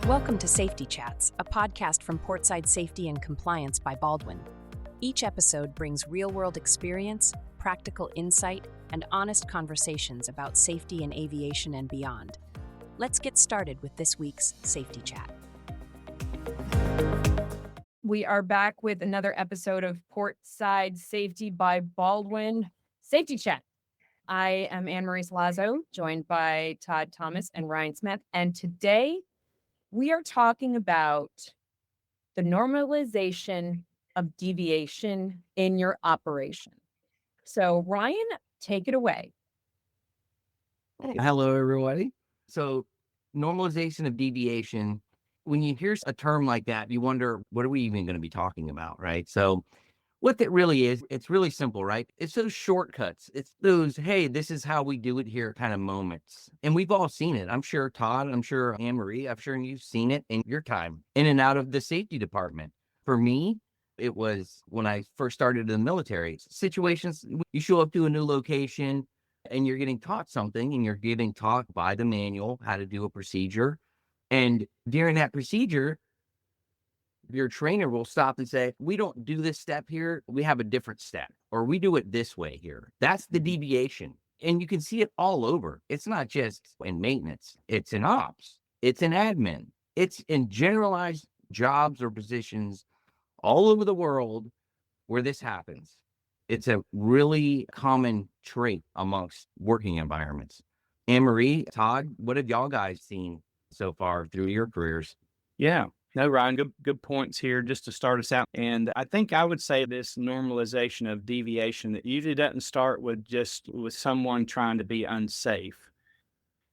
Welcome to Safety Chats, a podcast from Portside Safety and Compliance by Baldwin. Each episode brings real-world experience, practical insight, and honest conversations about safety in aviation and beyond. Let's get started with this week's Safety Chat. We are back with another episode of Portside Safety by Baldwin Safety Chat. I am Anne-Marie Sollazzo, joined by Todd Thomas and Ryan Smith, and today we are talking about the normalization of deviation in your operation. So, Ryan, take it away. Hello, everybody. So, normalization of deviation, when you hear a term like that, you wonder, what are we even going to be talking about, right? So, what that really is, it's really simple, right? It's those shortcuts. It's those, hey, this is how we do it here kind of moments. And we've all seen it. I'm sure Todd, I'm sure Anne-Marie, I'm sure you've seen it in your time in and out of the safety department. For me, it was when I first started in the military. Situations, you show up to a new location and you're getting taught something, and you're getting taught by the manual how to do a procedure. And during that procedure, your trainer will stop and say, we don't do this step here. We have a different step, or we do it this way here. That's the deviation. And you can see it all over. It's not just in maintenance. It's in ops. It's in admin. It's in generalized jobs or positions all over the world where this happens. It's a really common trait amongst working environments. Anne-Marie, Todd, what have y'all guys seen so far through your careers? Yeah. No, Ryan, good points here just to start us out. And I think I would say this normalization of deviation that usually doesn't start with someone trying to be unsafe.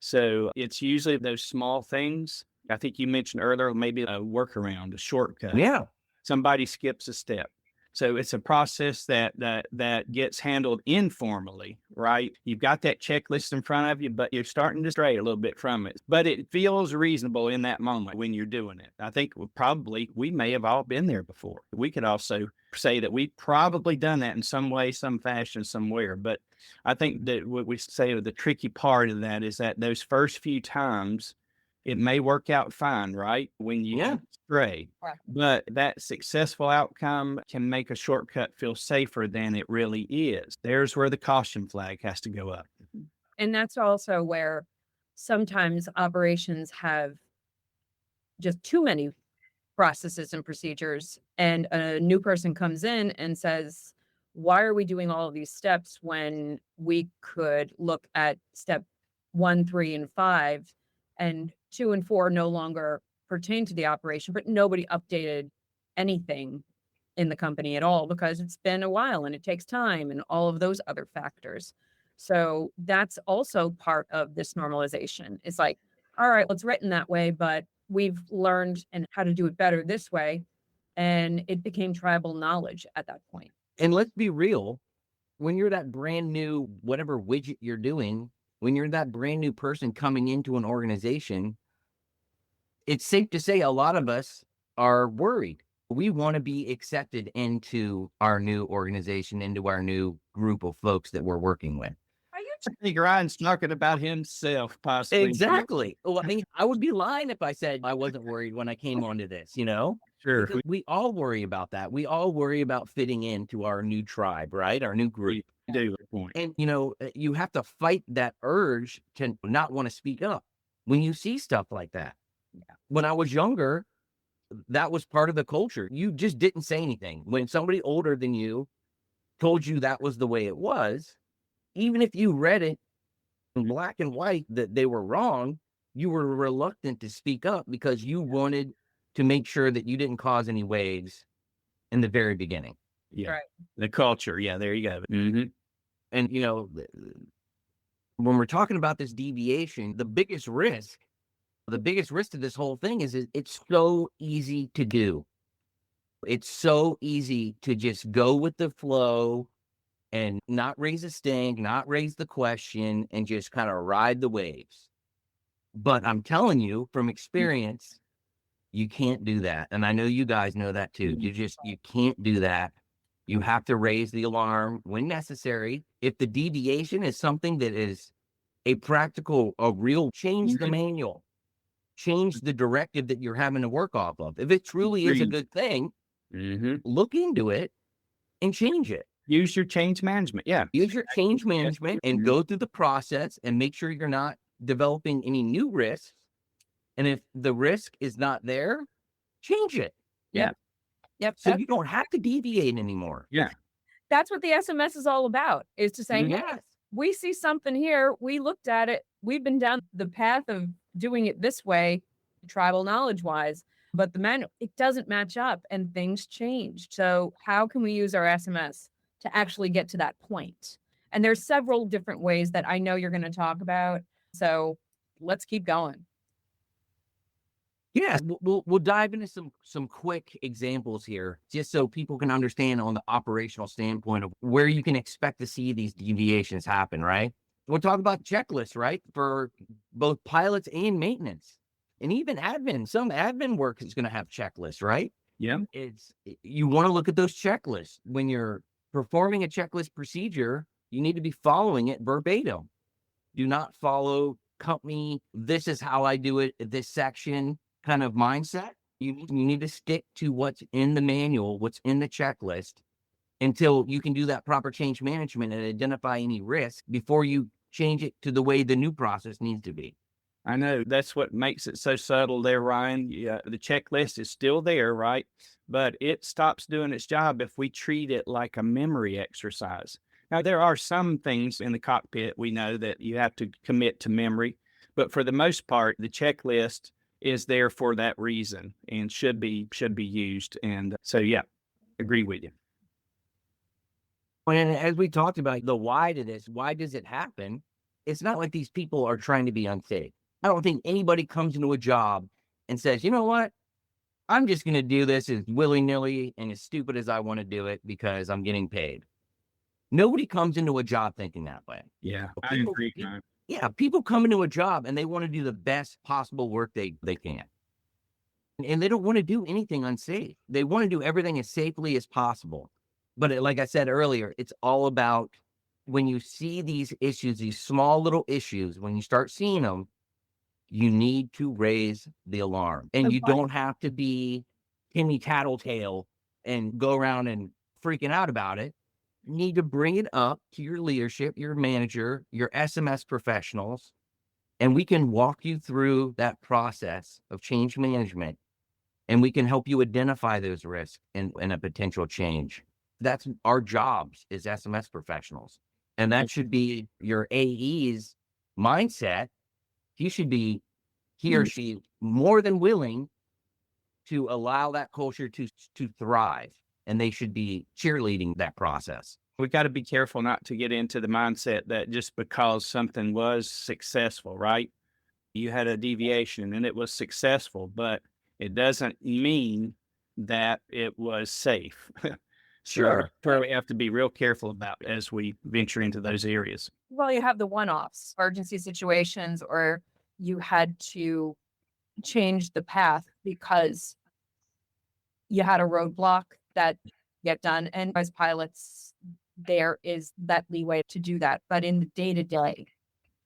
So it's usually those small things. I think you mentioned earlier, maybe a workaround, a shortcut. Yeah. Somebody skips a step. So it's a process that gets handled informally, right? You've got that checklist in front of you, but you're starting to stray a little bit from it. But it feels reasonable in that moment when you're doing it. I think we may have all been there before. We could also say that we've probably done that in some way, some fashion, somewhere. But I think that what we say the tricky part of that is that those first few times, it may work out fine, right? When you stray, but that successful outcome can make a shortcut feel safer than it really is. There's where the caution flag has to go up. And that's also where sometimes operations have just too many processes and procedures, and a new person comes in and says, why are we doing all of these steps when we could look at step 1, 3, and 5, and 2 and 4 no longer pertain to the operation, but nobody updated anything in the company at all because it's been a while and it takes time and all of those other factors. So that's also part of this normalization. It's like, all right, well, it's written that way, but we've learned and how to do it better this way. And it became tribal knowledge at that point. And let's be real, when you're that brand new, whatever widget you're doing, when you're that brand new person coming into an organization, it's safe to say a lot of us are worried. We want to be accepted into our new organization, into our new group of folks that we're working with. I think Ryan's talking about himself, possibly. Exactly. Well, I mean, I would be lying if I said I wasn't worried when I came onto this, Sure. Because we all worry about that. We all worry about fitting into our new tribe, right? Our new group. Do point. And, you have to fight that urge to not want to speak up when you see stuff like that. Yeah. When I was younger, that was part of the culture. You just didn't say anything. When somebody older than you told you that was the way it was, even if you read it in black and white that they were wrong, you were reluctant to speak up because you wanted to make sure that you didn't cause any waves in the very beginning. Yeah. Right. The culture. Yeah, there you go. Mm-hmm. And, when we're talking about this deviation, the biggest risk to this whole thing is it's so easy to do. It's so easy to just go with the flow and not raise a stink, not raise the question, and just kind of ride the waves. But I'm telling you from experience, you can't do that. And I know you guys know that too. You can't do that. You have to raise the alarm when necessary. If the deviation is something that is a real change the manual. change the directive that you're having to work off of. If it truly is a good thing, look into it and change it. Use your change management. Yeah. Use your change management and go through the process and make sure you're not developing any new risks. And if the risk is not there, change it. Yep. So you don't have to deviate anymore. Yeah. That's what the SMS is all about, is to say, Yes. hey, we see something here. We looked at it. We've been down the path of doing it this way, tribal knowledge wise, but the manual, it doesn't match up and things changed. So how can we use our SMS to actually get to that point? And there's several different ways that I know you're going to talk about. So let's keep going. Yeah, we'll dive into some quick examples here, just so people can understand on the operational standpoint of where you can expect to see these deviations happen, right? We'll talk about checklists, right, for both pilots and maintenance, and even admin. Some admin work is going to have checklists, right? Yeah. You want to look at those checklists. When you're performing a checklist procedure, you need to be following it verbatim. Do not follow company, this is how I do it, this section kind of mindset. You need to stick to what's in the manual, what's in the checklist, until you can do that proper change management and identify any risk before you change it to the way the new process needs to be. I know that's what makes it so subtle there, Ryan. Yeah, the checklist is still there, right? But it stops doing its job if we treat it like a memory exercise. Now, there are some things in the cockpit we know that you have to commit to memory, but for the most part, the checklist is there for that reason and should be used. And so, yeah, agree with you. And as we talked about the why to this, why does it happen? It's not like these people are trying to be unsafe. I don't think anybody comes into a job and says, you know what, I'm just going to do this as willy-nilly and as stupid as I want to do it because I'm getting paid. Nobody comes into a job thinking that way. Yeah, I agree. Yeah, people come into a job and they want to do the best possible work they can. And they don't want to do anything unsafe. They want to do everything as safely as possible. But like I said earlier, it's all about when you see these issues, these small little issues, when you start seeing them, you need to raise the alarm. And you don't have to be Timmy Tattletale and go around and freaking out about it. You need to bring it up to your leadership, your manager, your SMS professionals, and we can walk you through that process of change management, and we can help you identify those risks and a potential change. That's our jobs as SMS professionals. And that should be your AE's mindset. He or she more than willing to allow that culture to thrive. And they should be cheerleading that process. We got to be careful not to get into the mindset that just because something was successful, right? You had a deviation and it was successful, but it doesn't mean that it was safe. Sure. So we have to be real careful about as we venture into those areas. Well, you have the one-offs, emergency situations, or you had to change the path because you had a roadblock that get done. And as pilots, there is that leeway to do that. But in the day-to-day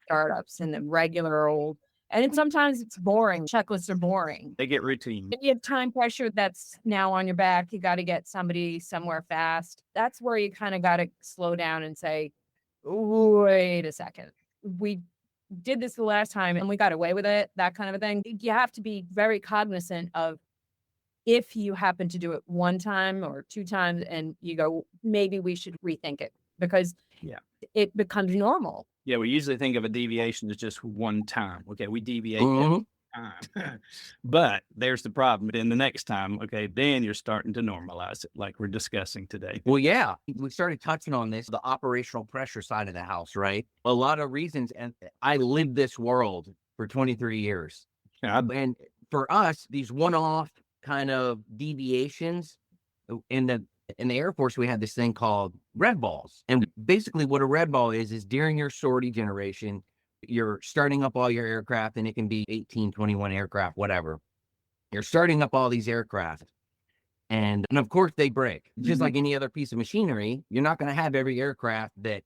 startups and the regular old, and sometimes it's boring. Checklists are boring. They get routine. And you have time pressure that's now on your back. You got to get somebody somewhere fast. That's where you kind of got to slow down and say, wait a second. We did this the last time and we got away with it, that kind of a thing. You have to be very cognizant of if you happen to do it one time or two times and you go, maybe we should rethink it because it becomes normal. Yeah, we usually think of a deviation as just one time. Okay, we deviate every time. But there's the problem. Then the next time, okay, then you're starting to normalize it like we're discussing today. Well, yeah, we started touching on this, the operational pressure side of the house, right? A lot of reasons. And I lived this world for 23 years. Yeah, and for us, these one-off kind of deviations in the Air Force, we had this thing called red balls. And basically what a red ball is during your sortie generation, you're starting up all your aircraft, and it can be 18, 21 aircraft, whatever. You're starting up all these aircraft. And of course they break. Just like any other piece of machinery, you're not going to have every aircraft that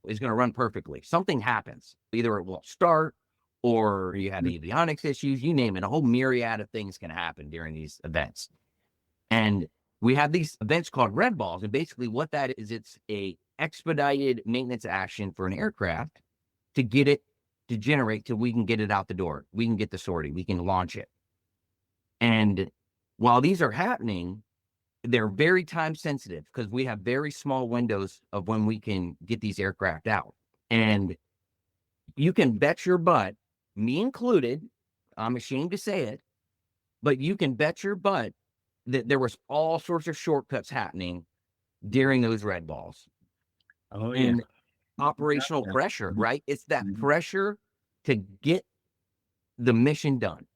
is going to run perfectly. Something happens. Either it won't start or you have avionics issues, you name it. A whole myriad of things can happen during these events. And we have these events called red balls. And basically what that is, it's a expedited maintenance action for an aircraft to get it to generate till we can get it out the door. We can get the sortie, we can launch it. And while these are happening, they're very time sensitive because we have very small windows of when we can get these aircraft out. And you can bet your butt, me included, I'm ashamed to say it, but you can bet your butt that there was all sorts of shortcuts happening during those red balls. Oh, and operational pressure, right? It's that pressure to get the mission done.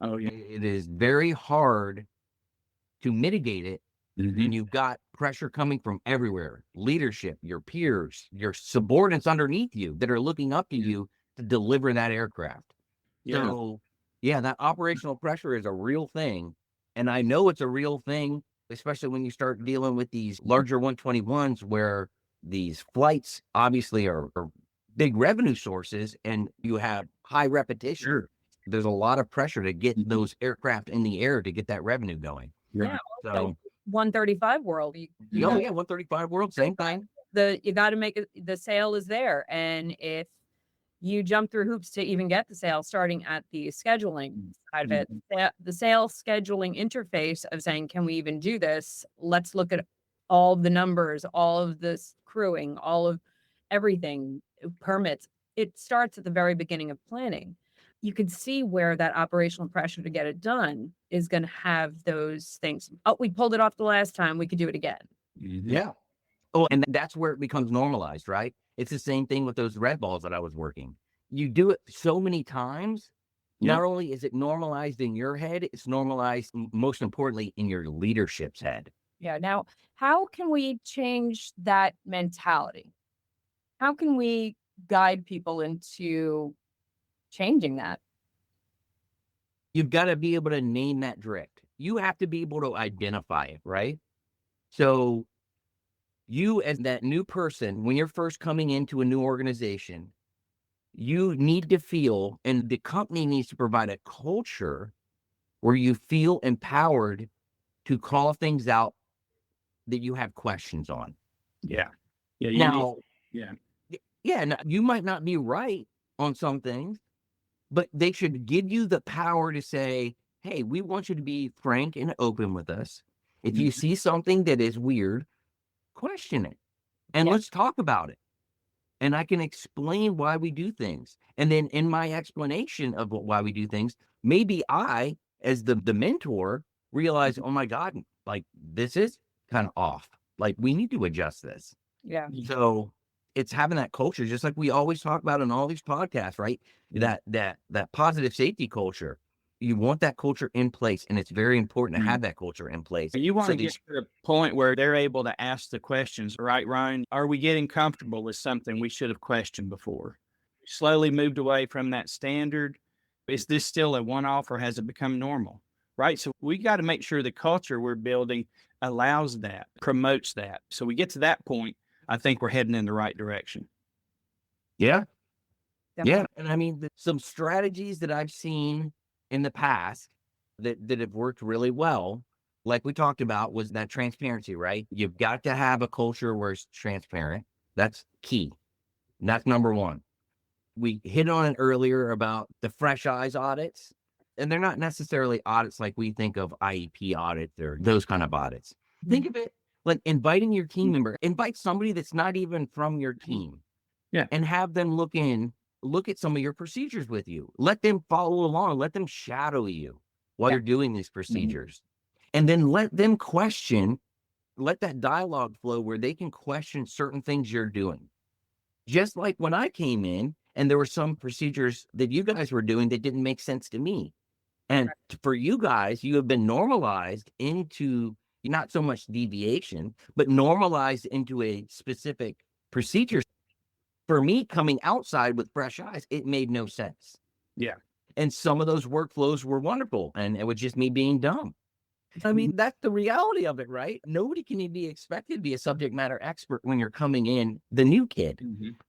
Oh, yeah. It is very hard to mitigate it. And you've got pressure coming from everywhere, leadership, your peers, your subordinates underneath you that are looking up to you to deliver that aircraft. Yeah. So yeah, that operational pressure is a real thing. And I know it's a real thing, especially when you start dealing with these larger 121s where these flights obviously are big revenue sources and you have high repetition. Sure. There's a lot of pressure to get those aircraft in the air to get that revenue going. Yeah. So Also, 135 world. You oh know, yeah, 135 world, same thing. you got to make it. The sale is there, and if you jump through hoops to even get the sale, starting at the scheduling side of it, the sales scheduling interface of saying, can we even do this? Let's look at all the numbers, all of this crewing, all of everything, permits. It starts at the very beginning of planning. You can see where that operational pressure to get it done is going to have those things. Oh, we pulled it off the last time. We could do it again. Yeah. Oh, and that's where it becomes normalized, right? It's the same thing with those red balls that I was working. You do it so many times. Not only is it normalized in your head, it's normalized, most importantly, in your leadership's head. Yeah. Now, how can we change that mentality? How can we guide people into changing that? You've got to be able to name that drift. You have to be able to identify it, right? So you, as that new person, when you're first coming into a new organization, you need to feel, and the company needs to provide a culture where you feel empowered to call things out that you have questions on. Yeah. Yeah. Now, yeah. now, you might not be right on some things, but they should give you the power to say, hey, we want you to be frank and open with us. If you see something that is weird, question it and let's talk about it. And I can explain why we do things. And then in my explanation of why we do things, maybe I, as the mentor, realize, oh my God, like this is kind of off. Like we need to adjust this. Yeah. So it's having that culture, just like we always talk about in all these podcasts, right? That positive safety culture. You want that culture in place, and it's very important to have that culture in place. You want to get to the point where they're able to ask the questions, right, Ryan? Are we getting comfortable with something we should have questioned before? Slowly moved away from that standard. Is this still a one-off or has it become normal? Right. So we got to make sure the culture we're building allows that, promotes that. So we get to that point, I think we're heading in the right direction. Yeah. Definitely. Yeah. And I mean, some strategies that I've seen in the past that have worked really well, like we talked about, was that transparency, right? You've got to have a culture where it's transparent. That's key. And that's number one. We hit on it earlier about the fresh eyes audits, and they're not necessarily audits like we think of IEP audits or those kind of audits. Think of it like inviting your team member, invite somebody that's not even from your team. Yeah. And have them look at some of your procedures with you. Let them follow along. Let them shadow you while you're doing these procedures. And then let them question, let that dialogue flow where they can question certain things you're doing. Just like when I came in and there were some procedures that you guys were doing that didn't make sense to me. And for you guys, you have been normalized into not so much deviation, but normalized into a specific procedure. For me, coming outside with fresh eyes, it made no sense. Yeah. And some of those workflows were wonderful, and it was just me being dumb. I mean, that's the reality of it, right? Nobody can be expected to be a subject matter expert when you're coming in, the new kid.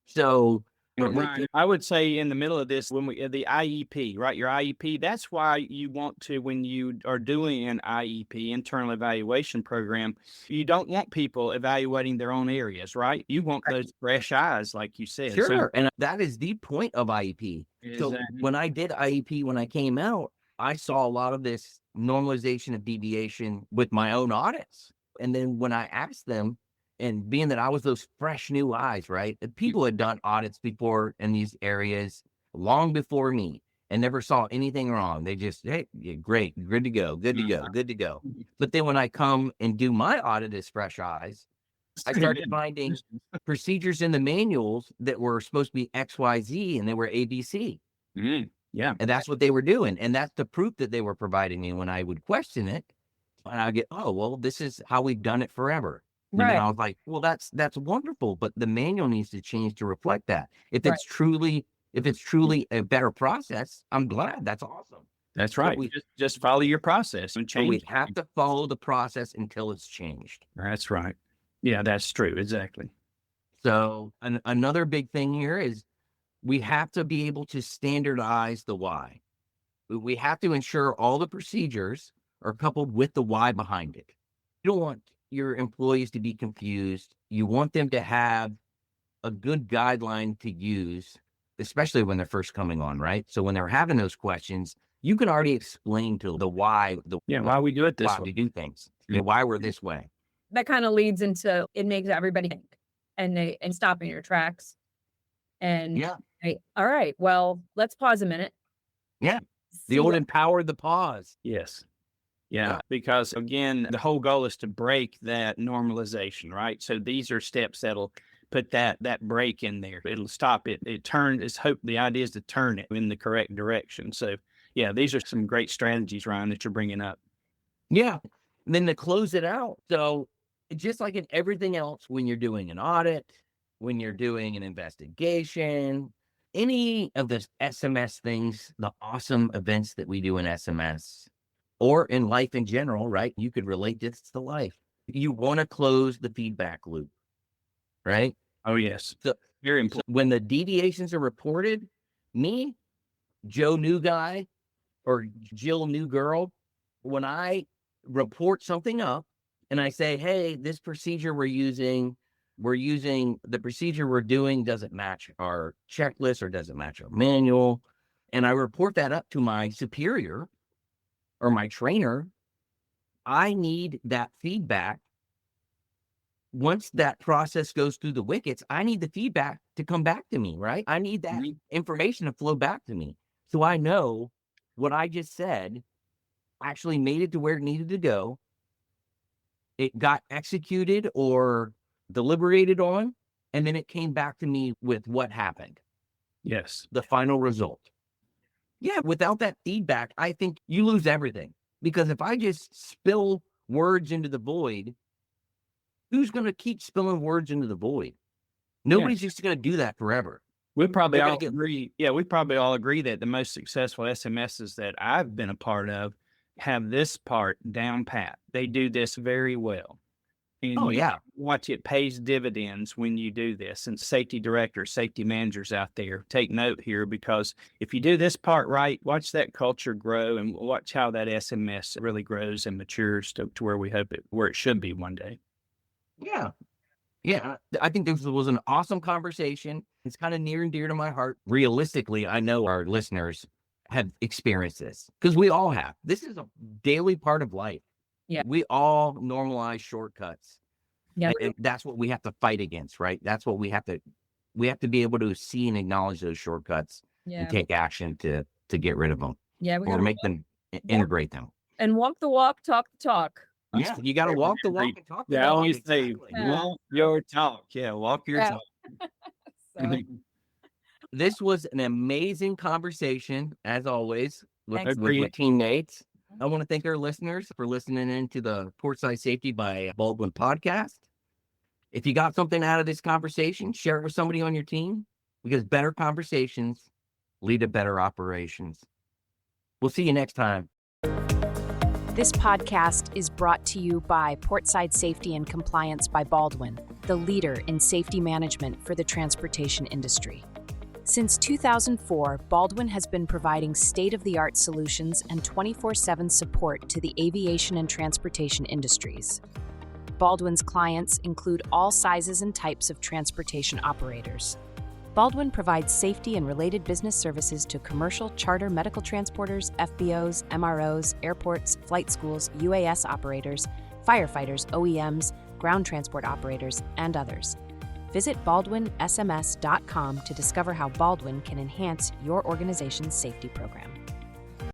So Right. I would say in the middle of this, when we the IEP, right? Your IEP, that's why you want to, when you are doing an IEP, internal evaluation program, you don't want people evaluating their own areas, right? You want those fresh eyes, like you said. Sure. And that is the point of IEP. So Exactly. when I did IEP, when I came out, I saw a lot of this normalization of deviation with my own audits. And then when I asked them, and being that I was those fresh new eyes, right? People had done audits before in these areas long before me and never saw anything wrong. They just, hey, yeah, great, good to go, good to go, good to go. But then when I come and do my audit as fresh eyes, I started finding procedures in the manuals that were supposed to be XYZ and they were ABC. Yeah. And that's what they were doing. And that's the proof that they were providing me when I would question it. And I get, oh, well, this is how we've done it forever. Right. And I was like, well, that's wonderful, but the manual needs to change to reflect that. If it's truly a better process, I'm glad. That's awesome. That's right. Just follow your process and change. We have to follow the process until it's changed. That's right. Yeah, that's true. Exactly. So another big thing here is we have to be able to standardize the why. We have to ensure all the procedures are coupled with the why behind it. You don't want your employees to be confused. You want them to have a good guideline to use, especially when they're first coming on, right? So when they're having those questions, you can already explain to the why, why we do it this why way. we do things, why we're this way. That kind of leads into, it makes everybody think and stop in your tracks. And all right, well, let's pause a minute. Yeah. The old empower the pause. Yes. Yeah, because again, the whole goal is to break that normalization, right? So these are steps that'll put that break in there. It'll stop it. The idea is to turn it in the correct direction. So yeah, these are some great strategies, Ryan, that you're bringing up. Yeah. And then to close it out. So just like in everything else, when you're doing an audit, when you're doing an investigation, any of the SMS things, the awesome events that we do in SMS, or in life in general, right? You could relate this to life. You want to close the feedback loop, right? Oh, yes. So, very important. So when the deviations are reported, me, Joe new guy, or Jill new girl, when I report something up and I say, hey, this procedure we're using, the procedure we're doing doesn't match our checklist or doesn't match our manual, and I report that up to my superior or my trainer, I need that feedback. Once that process goes through the wickets, I need the feedback to come back to me, right? I need that information to flow back to me. So I know what I just said actually made it to where it needed to go. It got executed or deliberated on, and then it came back to me with what happened. Yes. The final result. Yeah, without that feedback, I think you lose everything. Because if I just spill words into the void, who's going to keep spilling words into the void? Nobody's just going to do that forever. We probably all agree. Yeah, we probably all agree that the most successful SMSs that I've been a part of have this part down pat. They do this very well. And watch it pays dividends when you do this. And safety directors, safety managers out there, take note here, because if you do this part right, watch that culture grow and watch how that SMS really grows and matures to where we hope where it should be one day. Yeah. Yeah. I think this was an awesome conversation. It's kind of near and dear to my heart. Realistically, I know our listeners have experienced this because we all have. This is a daily part of life. Yeah. We all normalize shortcuts. Yeah. And that's what we have to fight against, right? That's what we have to be able to see and acknowledge those shortcuts and take action to get rid of them. Yeah. Or make them integrate them. And walk the walk, talk the talk. Yeah. You got to walk the walk and talk the walk. walk. Always say, walk your talk. Yeah. Walk your talk. This was an amazing conversation, as always, with my teammates. I want to thank our listeners for listening in to the Portside Safety by Baldwin podcast. If you got something out of this conversation, share it with somebody on your team, because better conversations lead to better operations. We'll see you next time. This podcast is brought to you by Portside Safety and Compliance by Baldwin, the leader in safety management for the transportation industry. Since 2004, Baldwin has been providing state-of-the-art solutions and 24/7 support to the aviation and transportation industries. Baldwin's clients include all sizes and types of transportation operators. Baldwin provides safety and related business services to commercial, charter, medical transporters, FBOs, MROs, airports, flight schools, UAS operators, firefighters, OEMs, ground transport operators, and others. Visit baldwinsms.com to discover how Baldwin can enhance your organization's safety program.